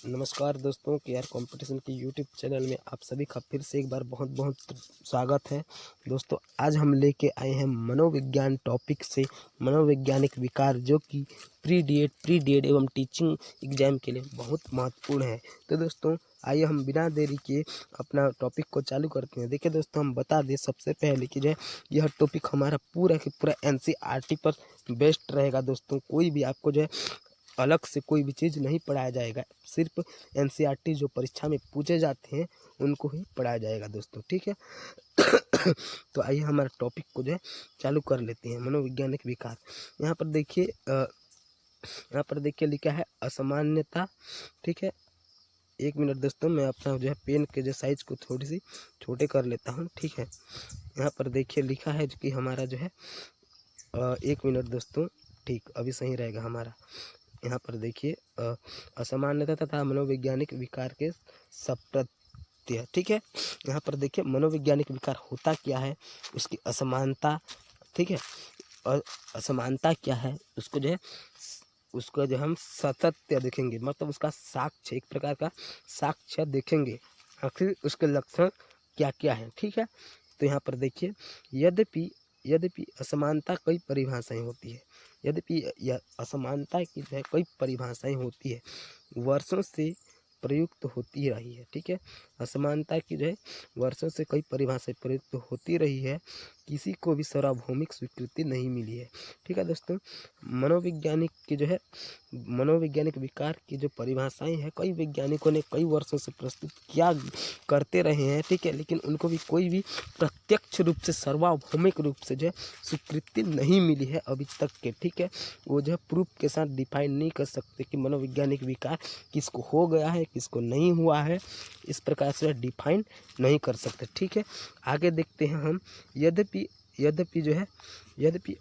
नमस्कार दोस्तों, के आर कंपटीशन की यूट्यूब चैनल में आप सभी का फिर से एक बार बहुत बहुत स्वागत है। दोस्तों, आज हम लेके आए हैं मनोविज्ञान टॉपिक से मनोवैज्ञानिक विकार, जो कि प्री डीएड एवं टीचिंग एग्जाम के लिए बहुत महत्वपूर्ण है। तो दोस्तों, आइए हम बिना देरी के अपना टॉपिक को चालू करते हैं। देखिए दोस्तों, हम बता दें सबसे पहले कि जो है यह टॉपिक हमारा पूरा के पूरा एनसीईआरटी पर बेस्ड रहेगा। दोस्तों, कोई भी आपको जो है अलग से कोई भी चीज़ नहीं पढ़ाया जाएगा, सिर्फ एनसीईआरटी जो परीक्षा में पूछे जाते हैं उनको ही पढ़ाया जाएगा दोस्तों, ठीक है। तो आइए हमारा टॉपिक को जो है चालू कर लेते हैं। मनोवैज्ञानिक विकार, यहाँ पर देखिए लिखा है असामान्यता, ठीक है। एक मिनट दोस्तों, मैं अपना जो है पेन के जो साइज को थोड़ी सी छोटे कर लेता हूँ, ठीक है। यहाँ पर देखिए लिखा है कि हमारा जो है एक मिनट दोस्तों, ठीक अभी सही रहेगा हमारा। यहाँ पर देखिए असामान्यता तथा मनोवैज्ञानिक विकार के सप्रत्य, ठीक है। यहाँ पर देखिए मनोवैज्ञानिक विकार होता क्या है, उसकी असमानता, ठीक है। और असमानता क्या है, उसको जो हम सतत्य देखेंगे, मतलब उसका साक्ष्य, एक प्रकार का साक्ष्य देखेंगे। आखिर उसके लक्षण क्या क्या है, ठीक है। तो यहाँ पर देखिए, यद्यपि असमानता कई परिभाषाएं होती है, यद्यपि यह असमानता की जो है कई परिभाषाएं होती है, वर्षों से प्रयुक्त होती रही है, ठीक है। असमानता की जो है वर्षों से कई परिभाषाएं प्रयुक्त होती रही है, किसी को भी सार्वभौमिक स्वीकृति नहीं मिली है, ठीक है दोस्तों। मनोवैज्ञानिक की जो है मनोवैज्ञानिक विकार की जो परिभाषाएं हैं, कई वैज्ञानिकों ने कई वर्षों से प्रस्तुत किया करते रहे हैं, ठीक है। लेकिन उनको भी कोई भी प्रत्यक्ष रूप से सार्वभौमिक रूप से जो है स्वीकृति नहीं मिली है अभी तक के, ठीक है। वो जो है प्रूफ के साथ डिफाइन नहीं कर सकते कि मनोवैज्ञानिक विकार किसको हो गया है, किसको नहीं हुआ है, इस प्रकार से डिफाइन नहीं कर सकते, ठीक है। आगे देखते हैं हम, यद्यपि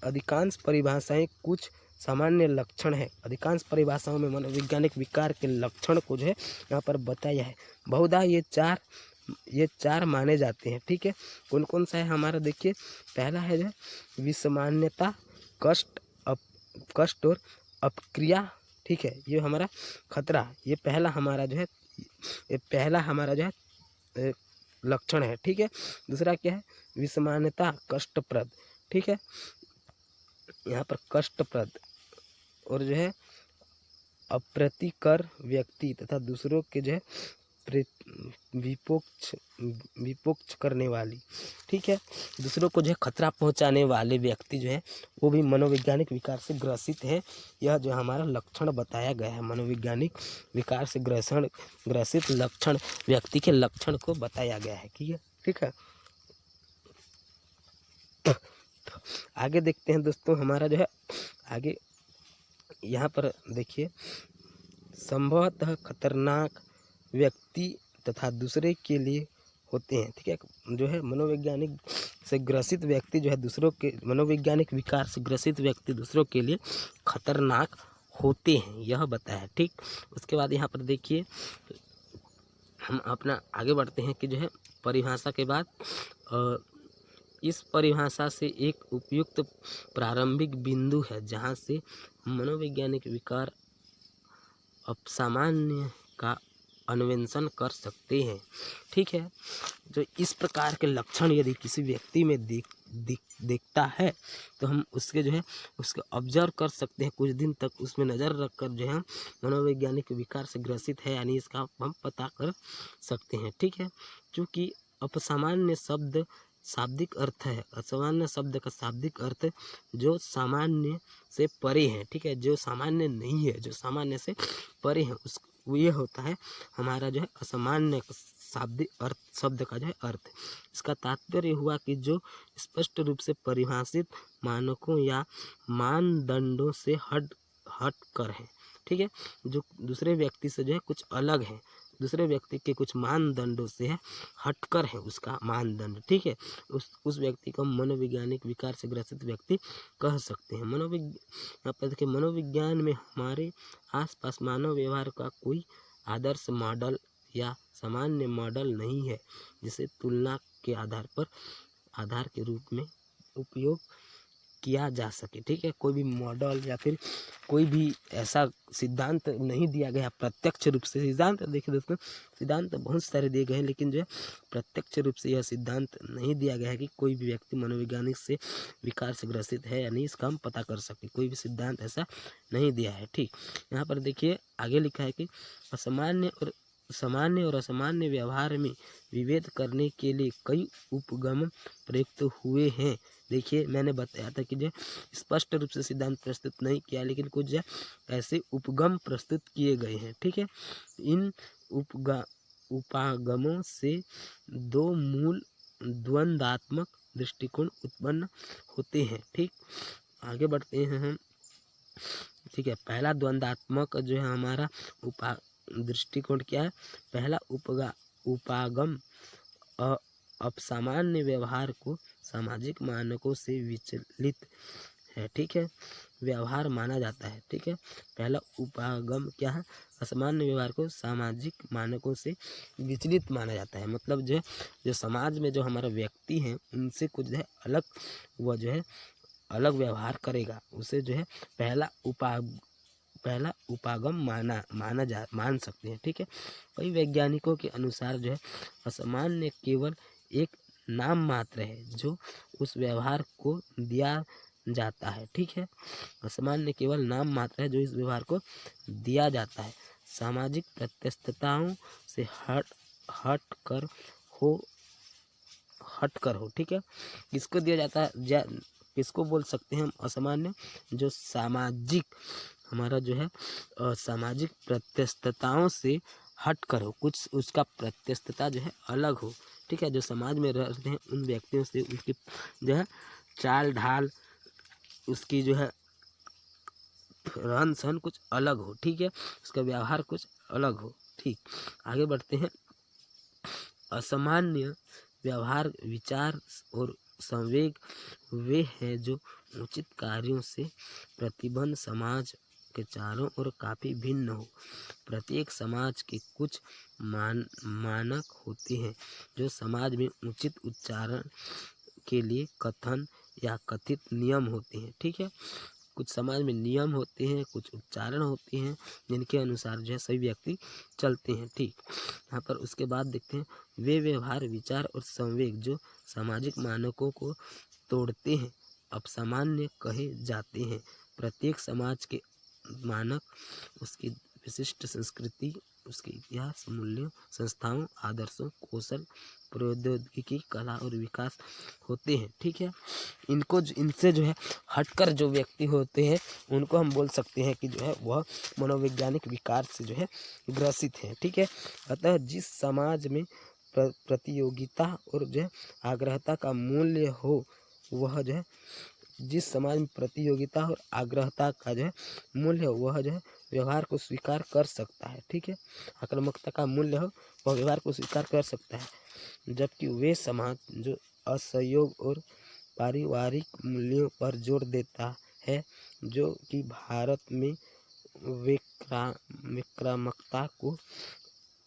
अधिकांश परिभाषाएं कुछ सामान्य लक्षण है, अधिकांश परिभाषाओं में मनोवैज्ञानिक विकार के लक्षण को जो है यहाँ पर बताया है। बहुधा ये चार माने जाते हैं, ठीक है। कौन कौन सा है हमारा, देखिए पहला है जो है विषमान्यता, कष्ट और अपक्रिया, ठीक है। ये हमारा खतरा, ये पहला हमारा जो है लक्षण है, ठीक है। दूसरा क्या है, विषमान्यता कष्टप्रद, ठीक है। यहाँ पर कष्टप्रद और जो है अप्रीतिकर व्यक्ति तथा दूसरों के जो है विपोक्ष करने वाली, ठीक है। दूसरों को जो है खतरा पहुंचाने वाले व्यक्ति जो है वो भी मनोवैज्ञानिक विकार से ग्रसित है। यह जो हमारा लक्षण बताया गया है, मनोवैज्ञानिक विकार से ग्रसित लक्षण, व्यक्ति के लक्षण को बताया गया है, ठीक है। आगे देखते हैं दोस्तों, हमारा जो है आगे यहाँ पर देखिए, संभवतः खतरनाक व्यक्ति तथा दूसरे के लिए होते हैं, ठीक है। जो है मनोवैज्ञानिक से ग्रसित व्यक्ति जो है दूसरों के मनोवैज्ञानिक विकार से ग्रसित व्यक्ति दूसरों के लिए खतरनाक होते हैं, यह बताया, ठीक। उसके बाद यहाँ पर देखिए, हम अपना आगे बढ़ते हैं कि जो है परिभाषा के बाद इस परिभाषा से एक उपयुक्त प्रारंभिक बिंदु है जहाँ से मनोवैज्ञानिक विकार अपसामान्य का अन्वेषण कर सकते हैं, ठीक है। जो इस प्रकार के लक्षण यदि किसी व्यक्ति में देखता है तो हम उसके जो है उसको ऑब्जर्व कर सकते हैं, कुछ दिन तक उसमें नज़र रखकर जो है मनोवैज्ञानिक विकार से ग्रसित है, यानी इसका हम पता कर सकते हैं, ठीक है। क्योंकि अपसामान्य शब्द शाब्दिक अर्थ है, असामान्य शब्द का शाब्दिक अर्थ जो सामान्य से परे है, ठीक है। जो सामान्य नहीं है, जो सामान्य से परे है, उस ये होता है हमारा जो है असामान्य शाब्दिक अर्थ, शब्द का जो है अर्थ। इसका तात्पर्य हुआ कि जो स्पष्ट रूप से परिभाषित मानकों या मानदंडों से हट कर है, ठीक है। जो दूसरे व्यक्ति से जो है कुछ अलग है, दूसरे व्यक्ति के कुछ मानदंडों से है हटकर है उसका मानदंड, ठीक है। उस व्यक्ति को मनोवैज्ञानिक विकार से ग्रसित व्यक्ति कह सकते हैं। यहाँ पर देखिए, मनोविज्ञान में हमारे आसपास मानव व्यवहार का कोई आदर्श मॉडल या सामान्य मॉडल नहीं है जिसे तुलना के आधार के रूप में उपयोग किया जा सके। ठीक है, कोई भी मॉडल या फिर कोई भी ऐसा सिद्धांत नहीं दिया गया प्रत्यक्ष रूप से। सिद्धांत देखिए दोस्तों, सिद्धांत बहुत सारे दिए गए हैं, लेकिन जो है प्रत्यक्ष रूप से यह सिद्धांत नहीं दिया गया है कि कोई भी व्यक्ति मनोवैज्ञानिक से विकार से ग्रसित है या नहीं, इसका हम पता कर सके। कोई भी सिद्धांत ऐसा नहीं दिया है। ठीक, यहाँ पर देखिए आगे लिखा है कि सामान्य और असामान्य व्यवहार में विभेद करने के लिए कई उपगम प्रयुक्त हुए हैं। देखिए मैंने बताया था कि जो स्पष्ट रूप से सिद्धांत प्रस्तुत नहीं किया, लेकिन कुछ जो ऐसे उपगम प्रस्तुत किए गए हैं। ठीक है, इन उपागमों से दो मूल द्वंद्वात्मक दृष्टिकोण उत्पन्न होते हैं। ठीक, आगे बढ़ते हैं हम। ठीक है, पहला द्वंद्वात्मक जो है हमारा दृष्टिकोण क्या है? पहला उपागम अपसामान्य व्यवहार को सामाजिक मानकों से विचलित है। ठीक है, व्यवहार माना जाता है। ठीक है, पहला उपागम क्या है? असामान्य व्यवहार को सामाजिक मानकों से विचलित माना जाता है। मतलब जो समाज में जो हमारा व्यक्ति है उनसे कुछ जो है अलग, वह जो है अलग व्यवहार करेगा, उसे जो है पहला उपागम मान सकते हैं। ठीक है, कई वैज्ञानिकों के अनुसार जो है असामान्य केवल एक नाम मात्र है जो उस व्यवहार को दिया जाता है। ठीक है, असामान्य केवल नाम मात्र है जो इस व्यवहार को दिया जाता है। सामाजिक प्रत्यस्तताओं से हट कर हो। ठीक है, किसको दिया जाता है? किसको बोल सकते हैं हम असामान्य? जो सामाजिक हमारा जो है सामाजिक प्रत्यस्तताओं से हट कर हो, कुछ उसका प्रत्यस्तता जो है अलग हो। ठीक है, जो समाज में रहते हैं उन व्यक्तियों से उनकी जो है चाल ढाल, उसकी जो है रहन सहन कुछ अलग हो। ठीक है, उसका व्यवहार कुछ अलग हो। ठीक, आगे बढ़ते हैं। असामान्य व्यवहार, विचार और संवेग वे हैं जो उचित कार्यों से प्रतिबंध समाज के चारों ओर काफ़ी भिन्न हो। प्रत्येक समाज के कुछ मानक होते हैं जो समाज में उचित उच्चारण के लिए कथन या कथित नियम होते हैं। ठीक है, कुछ समाज में नियम होते हैं, कुछ उच्चारण होते हैं जिनके अनुसार जो है सभी व्यक्ति चलते हैं। ठीक, यहाँ पर उसके बाद देखते हैं वे व्यवहार, विचार और संवेग जो सामाजिक मानकों को तोड़ते हैं अपसामान्य कहे जाते हैं। प्रत्येक समाज के मानक उसकी विशिष्ट संस्कृति, उसके इतिहास, मूल्यों, संस्थाओं, आदर्शों, कौशल, प्रौद्योगिकी, कला और विकास होते हैं। ठीक है, इनसे जो है हटकर जो व्यक्ति होते हैं उनको हम बोल सकते हैं कि जो है वह मनोवैज्ञानिक विकार से जो है ग्रसित है। ठीक है, अतः जिस समाज में प्रतियोगिता और जो है आग्रहता का मूल्य हो, वह जो है जिस समाज में प्रतियोगिता और आग्रहता का जो है मूल्य हो, वह जो है व्यवहार को स्वीकार कर सकता है। ठीक है, आक्रामकता का मूल्य हो, वह व्यवहार को स्वीकार कर सकता है, जबकि वे समाज जो असहयोग और पारिवारिक मूल्यों पर जोर देता है, जो कि भारत में विक्रामकता को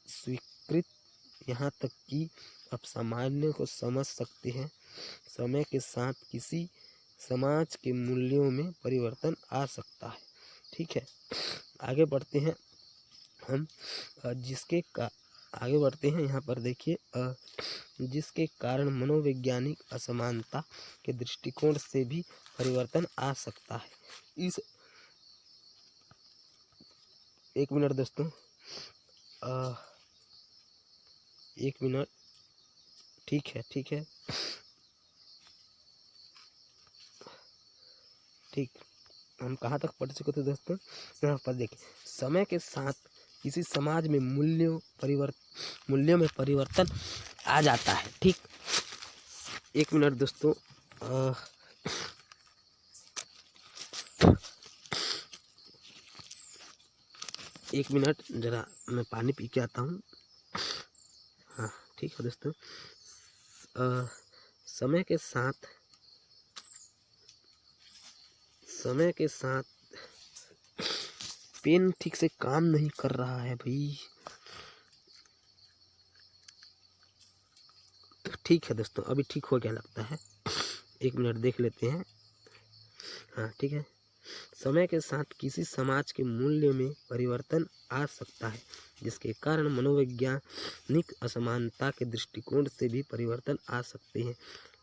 स्वीकृत, यहाँ तक कि अब सामान्य को समझ सकते हैं। समय के साथ किसी समाज के मूल्यों में परिवर्तन आ सकता है। ठीक है, आगे बढ़ते हैं हम। आगे बढ़ते हैं, यहाँ पर देखिए जिसके कारण मनोवैज्ञानिक असमानता के दृष्टिकोण से भी परिवर्तन आ सकता है। इस एक मिनट दोस्तों, 1 मिनट। ठीक है, ठीक है, ठीक, हम कहाँ तक पढ़ चुके थे दोस्तों? यहाँ पर देखिए समय के साथ किसी समाज में मूल्यों में परिवर्तन आ जाता है। ठीक, 1 मिनट दोस्तों, 1 मिनट, जरा मैं पानी पी के आता हूँ। हाँ, ठीक है दोस्तों, समय के साथ पेन ठीक से काम नहीं कर रहा है भाई। ठीक है दोस्तों, अभी ठीक हो गया लगता है। 1 मिनट देख लेते हैं। हाँ ठीक है। समय के साथ किसी समाज के मूल्य में परिवर्तन आ सकता है, जिसके कारण मनोवैज्ञानिक असमानता के दृष्टिकोण से भी परिवर्तन आ सकते हैं।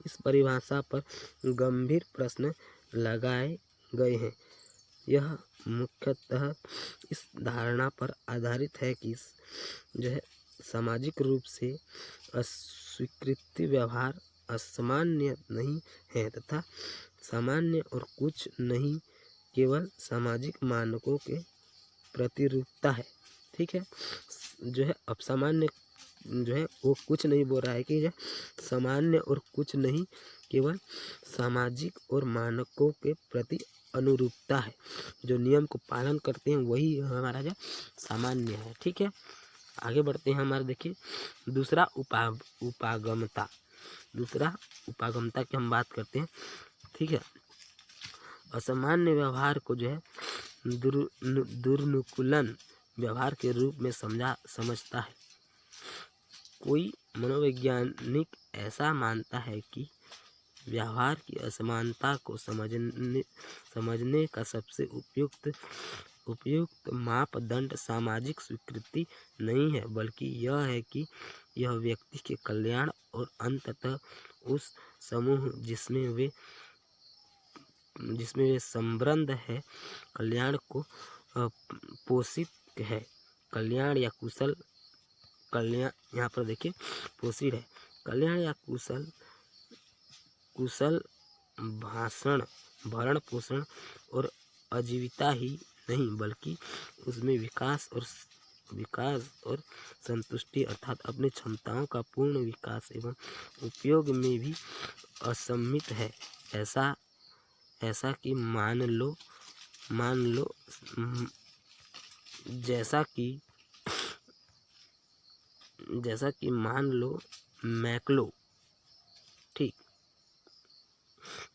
इस परिभाषा पर गंभीर प्रश्न लगाए गए हैं। यह मुख्यतः इस धारणा पर आधारित है कि जो है सामाजिक रूप से अस्वीकृत व्यवहार असामान्य नहीं है तथा सामान्य और कुछ नहीं केवल सामाजिक मानकों के प्रतिरूपता है। ठीक है, जो है अब सामान्य जो है वो कुछ नहीं बोल रहा है कि यह सामान्य और कुछ नहीं केवल सामाजिक और मानकों के प्रति अनुरूपता है। जो नियम को पालन करते हैं वही हमारा जो सामान्य है। ठीक है, आगे बढ़ते हैं। हमारे देखिए दूसरा उपागमता की हम बात करते हैं। ठीक है, असामान्य व्यवहार को जो है दुर्नुकूलन व्यवहार के रूप में समझता है। कोई मनोवैज्ञानिक ऐसा मानता है कि व्यवहार की असमानता को समझने का सबसे उपयुक्त मापदंड सामाजिक स्वीकृति नहीं है, बल्कि यह है कि यह व्यक्ति के कल्याण और अंततः उस समूह जिसमें वे संबद्ध है कल्याण को पोषित है। कल्याण या कुशल कल्याण यहाँ पर देखिए पोषित है। कल्याण या कुशल भरण पोषण और आजीविका ही नहीं, बल्कि उसमें विकास और संतुष्टि अर्थात अपनी क्षमताओं का पूर्ण विकास एवं उपयोग में भी असम्मित है। ऐसा कि मान लो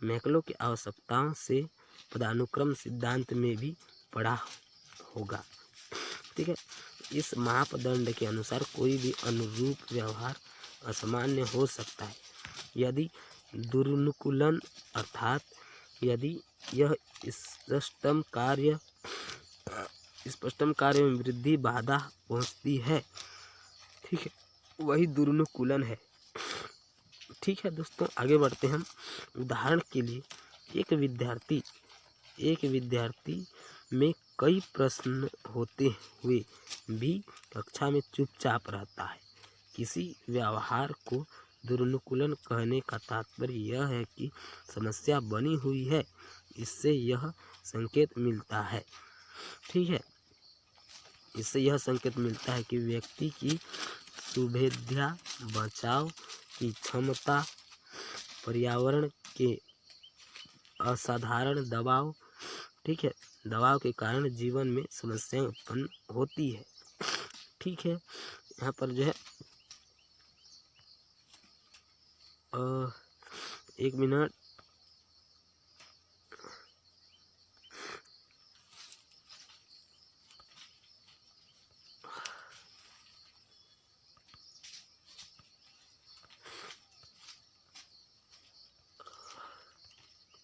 मैक्लो की आवश्यकताओं से पदानुक्रम सिद्धांत में भी पढ़ा होगा। ठीक है, इस मापदंड के अनुसार कोई भी अनुरूप व्यवहार असामान्य हो सकता है यदि दुर्नुकूलन अर्थात यदि यह स्पष्टतम कार्य में वृद्धि बाधा पहुंचती है। ठीक है, वही दुर्नुकूलन है। ठीक है दोस्तों, आगे बढ़ते हैं हम। उदाहरण के लिए एक विद्यार्थी में कई प्रश्न होते हुए भी कक्षा में चुपचाप रहता है। किसी व्यवहार को दुर्नुकूलन कहने का तात्पर्य यह है कि समस्या बनी हुई है। इससे यह संकेत मिलता है। ठीक है, इससे यह संकेत मिलता है कि व्यक्ति की सुविधा बचाव की क्षमता, पर्यावरण के असाधारण दबाव, ठीक है, दबाव के कारण जीवन में समस्याएं उत्पन्न होती है। ठीक है, यहाँ पर जो है 1 मिनट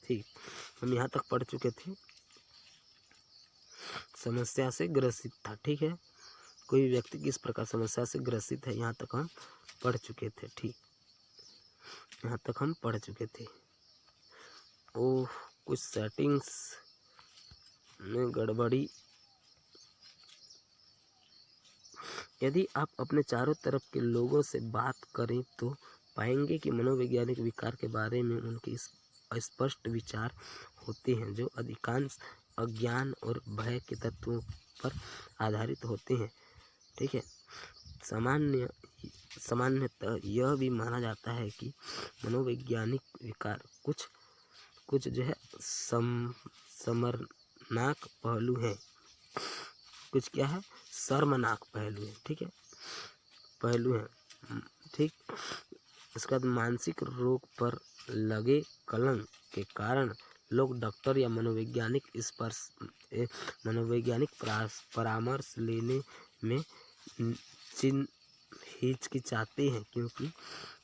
ठीक, हम यहाँ तक पढ़ चुके थे। समस्या से ग्रसित था। ठीक है, कोई व्यक्ति किस प्रकार समस्या से ग्रसित है, यहाँ तक हम पढ़ चुके थे। ठीक, यहाँ तक हम पढ़ चुके थे। ओह, कुछ सेटिंग्स में गड़बड़ी। यदि आप अपने चारों तरफ के लोगों से बात करें तो पाएंगे कि मनोवैज्ञानिक विकार के बारे में उनके स्पष्ट विचार होते हैं, जो अधिकांश अज्ञान और भय के तत्वों पर आधारित होते हैं। ठीक है, सामान्यतः यह भी माना जाता है कि मनोवैज्ञानिक विकार कुछ जो है शर्मनाक पहलू हैं। कुछ क्या है? शर्मनाक पहलू है। ठीक है, पहलू हैं। ठीक, इसके बाद मानसिक रोग पर लगे कलंक के कारण लोग डॉक्टर या मनोवैज्ञानिक परामर्श लेने में हिचकिचाते हैं, क्योंकि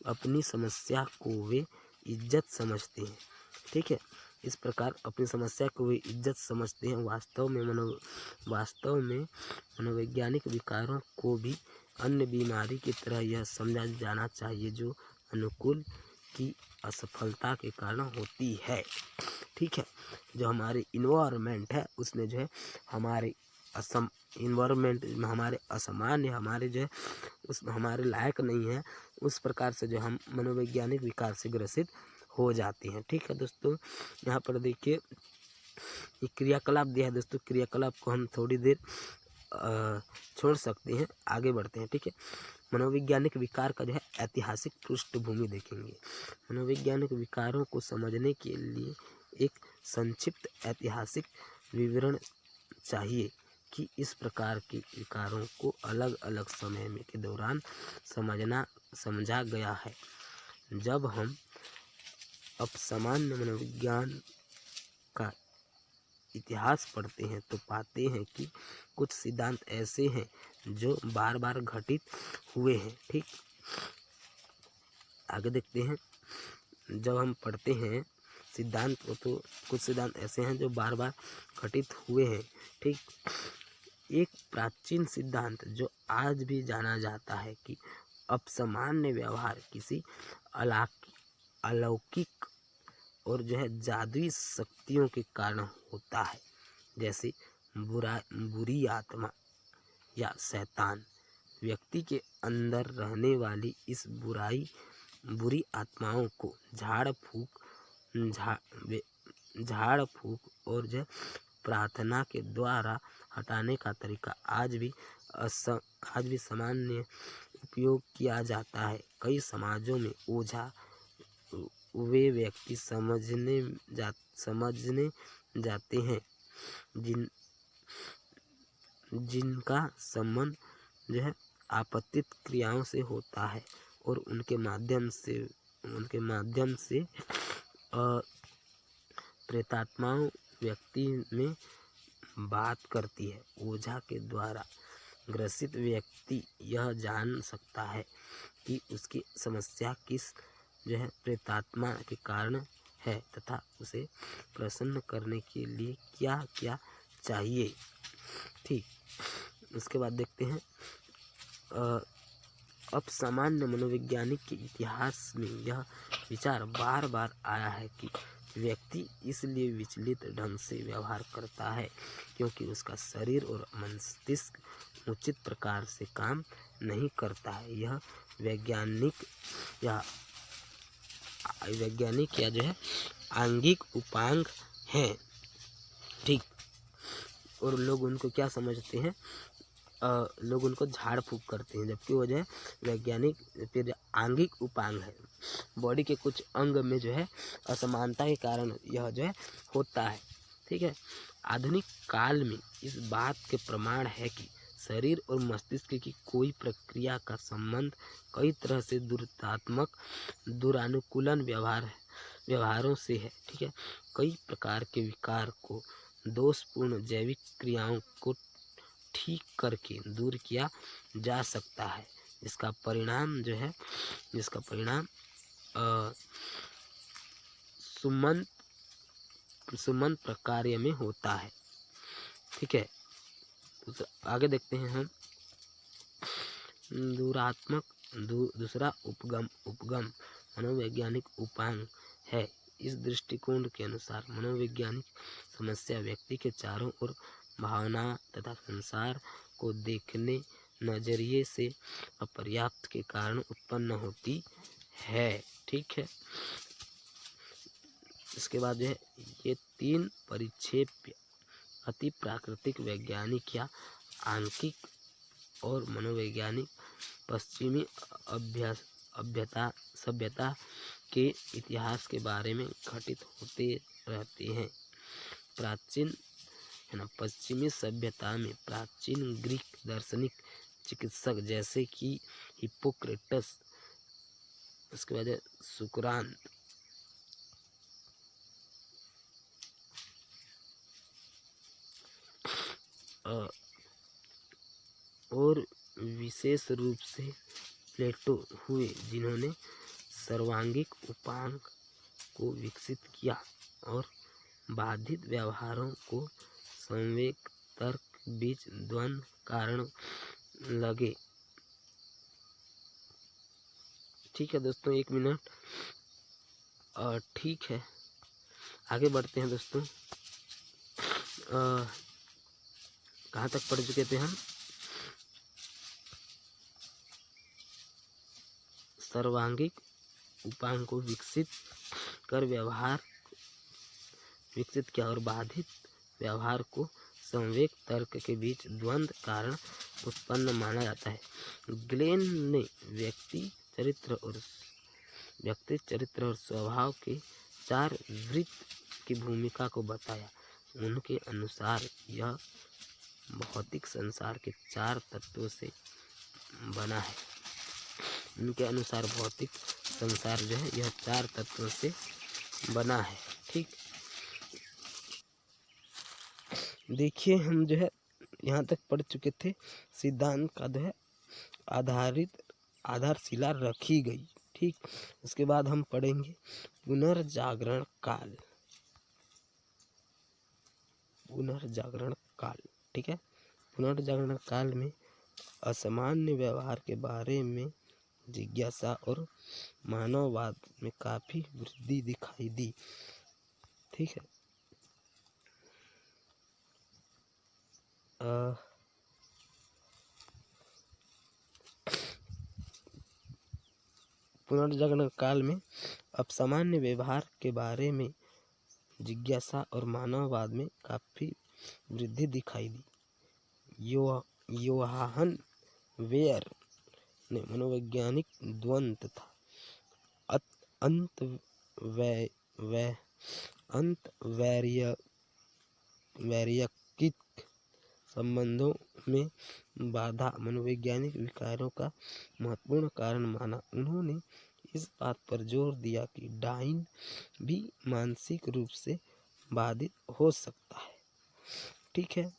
अपनी समस्या को वे इज्जत समझते हैं। ठीक है, इस प्रकार अपनी समस्या को वे इज्जत समझते हैं। वास्तव में मनोवैज्ञानिक विकारों को भी अन्य बीमारी की तरह यह समझा जाना चाहिए जो अनुकूल की असफलता के कारण होती है। ठीक है, जो हमारे इन्वायरमेंट है उसमें जो है हमारे इन्वायरमेंट हमारे असामान्य, हमारे जो है उस हमारे लायक नहीं है, उस प्रकार से जो हम मनोवैज्ञानिक विकार से ग्रसित हो जाते हैं। ठीक है दोस्तों, यहाँ पर देखिए ये क्रियाकलाप दिया है दोस्तों, क्रियाकलाप को हम थोड़ी देर छोड़ सकते हैं, आगे बढ़ते हैं। ठीक है, मनोवैज्ञानिक विकार का जो है ऐतिहासिक पृष्ठभूमि देखेंगे। मनोवैज्ञानिक विकारों को समझने के लिए एक संक्षिप्त ऐतिहासिक विवरण चाहिए कि इस प्रकार के विकारों को अलग अलग समय में के दौरान समझा गया है। जब हम अब सामान्य मनोविज्ञान का इतिहास पढ़ते हैं तो पाते हैं कि कुछ सिद्धांत ऐसे हैं जो बार बार घटित हुए हैं। ठीक, आगे देखते हैं। जब हम पढ़ते हैं सिद्धांत को तो कुछ सिद्धांत ऐसे हैं जो बार बार घटित हुए हैं। ठीक, एक प्राचीन सिद्धांत जो आज भी जाना जाता है कि असामान्य व्यवहार किसी अलौकिक और जो है जादुई शक्तियों के कारण होता है, जैसे बुरी आत्मा या शैतान। व्यक्ति के अंदर रहने वाली इस बुरी आत्माओं को झाड़ फूक और जो प्रार्थना के द्वारा हटाने का तरीका आज भी सामान्य उपयोग किया जाता है। कई समाजों में ओझा वे व्यक्ति समझने जाते हैं जिनका संबंध जो है आपतित क्रियाओं से होता है और उनके माध्यम से प्रेतात्माओं व्यक्ति में बात करती है। ओझा के द्वारा ग्रसित व्यक्ति यह जान सकता है कि उसकी समस्या किस जो है प्रेतात्मा के कारण है तथा उसे प्रसन्न करने के लिए क्या क्या चाहिए। ठीक, उसके बाद देखते हैं अब सामान्य मनोवैज्ञानिक के इतिहास में यह विचार बार बार आया है कि व्यक्ति इसलिए विचलित ढंग से व्यवहार करता है क्योंकि उसका शरीर और मस्तिष्क उचित प्रकार से काम नहीं करता है। यह वैज्ञानिक या जो है आंगिक उपांग हैं। ठीक, और लोग उनको क्या समझते हैं, लोग उनको झाड़ फूक करते हैं, जबकि वो जो है वैज्ञानिक फिर आंगिक उपांग है। बॉडी के कुछ अंग में जो है असमानता के कारण यह जो है होता है। ठीक है, आधुनिक काल में इस बात के प्रमाण है कि शरीर और मस्तिष्क की कोई प्रक्रिया का संबंध कई तरह से दुरानुकूलन व्यवहारों से है। ठीक है, कई प्रकार के विकार को दोषपूर्ण जैविक क्रियाओं को ठीक करके दूर किया जा सकता है, जिसका परिणाम सुमंत प्रक्रिया में होता है। ठीक है, आगे देखते हैं हम दूसरा उपगम मनोवैज्ञानिक उपांग है। इस दृष्टिकोण के अनुसार मनोवैज्ञानिक समस्या व्यक्ति के चारों ओर भावना तथा संसार को देखने नजरिए से अपर्याप्त के कारण उत्पन्न होती है। ठीक है, इसके बाद जो है ये 3 परिक्षेप्य अति प्राकृतिक वैज्ञानिक या आंकिक और मनोवैज्ञानिक पश्चिमी सभ्यता के इतिहास के बारे में घटित होते रहते हैं। पश्चिमी सभ्यता में प्राचीन ग्रीक दार्शनिक चिकित्सक जैसे कि हिप्पोक्रेटस, उसके बाद सुकरात और विशेष रूप से प्लेटो हुए, जिन्होंने सर्वांगिक उपांग को विकसित किया और बाधित व्यवहारों को संवेग तर्क बीच द्वंद्व कारण लगे। ठीक है दोस्तों, 1 मिनट। और ठीक है, आगे बढ़ते हैं दोस्तों। कहाँ तक पढ़ चुके थे हम? सर्वांगिक उपांग को विकसित कर व्यवहार विकसित किया और बाधित व्यवहार को संवेग तर्क के बीच द्वंद्व कारण उत्पन्न माना जाता है। ग्लेन ने व्यक्ति चरित्र और स्वभाव के 4 वृत्त की भूमिका को बताया। उनके अनुसार यह भौतिक संसार के 4 तत्वों से बना है। उनके अनुसार भौतिक संसार जो है यह 4 तत्वों से बना है। ठीक, देखिए हम जो है यहाँ तक पढ़ चुके थे। सिद्धांत का जो है आधारशिला रखी गई। ठीक, उसके बाद हम पढ़ेंगे पुनर्जागरण काल। ठीक है, पुनर्जागरण काल में असामान्य व्यवहार के बारे में जिज्ञासा और मानववाद में काफी वृद्धि दिखाई दी। ठीक है, पुनर्जागरण काल में असामान्य व्यवहार के बारे में जिज्ञासा और मानववाद में काफी वृद्धि दिखाई दी। योहान वेयर ने मनोवैज्ञानिक द्वंद्व तथा अंतर्वैयक्तिक संबंधों में बाधा मनोवैज्ञानिक विकारों का महत्वपूर्ण कारण माना। उन्होंने इस बात पर जोर दिया कि डाइन भी मानसिक रूप से बाधित हो सकता है। ठीक है,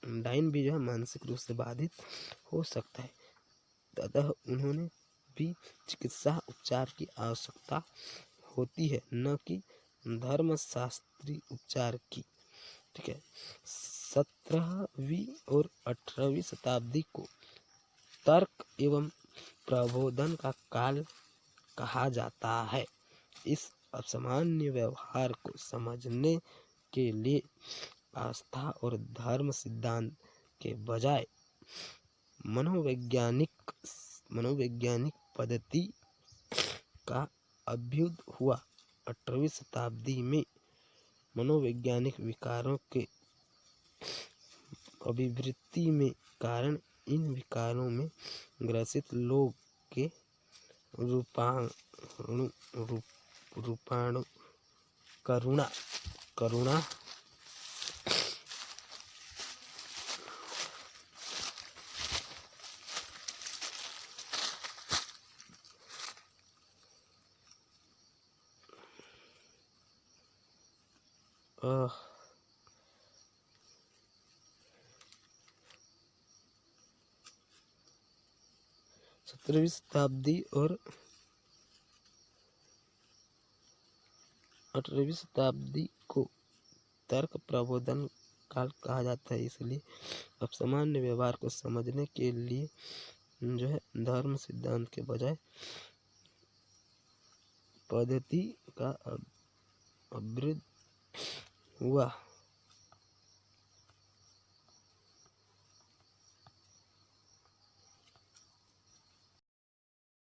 डाइन भी जो है मानसिक रूप से बाधित हो सकता है, अतः उन्होंने भी चिकित्सा उपचार की आवश्यकता होती है, न कि धर्मशास्त्री उपचार की। ठीक है, 17वीं और 18वीं शताब्दी को तर्क एवं प्रबोधन का काल कहा जाता है। इस असामान्य व्यवहार को समझने के लिए आस्था और धर्म सिद्धांत के बजाय मनोवैज्ञानिक पद्धति का अभ्युदय हुआ। 18वीं शताब्दी में मनोवैज्ञानिक विकारों के अभिवृद्धि में कारण इन विकारों में ग्रसित लोग के रूपाणु करुणा सत्रहवीं शताब्दी और 18वीं शताब्दी को तर्क प्रबोधन काल कहा जाता है। इसलिए अब सामान्य व्यवहार को समझने के लिए जो है धर्म सिद्धांत के बजाय पद्धति का अभ्युदय हुआ।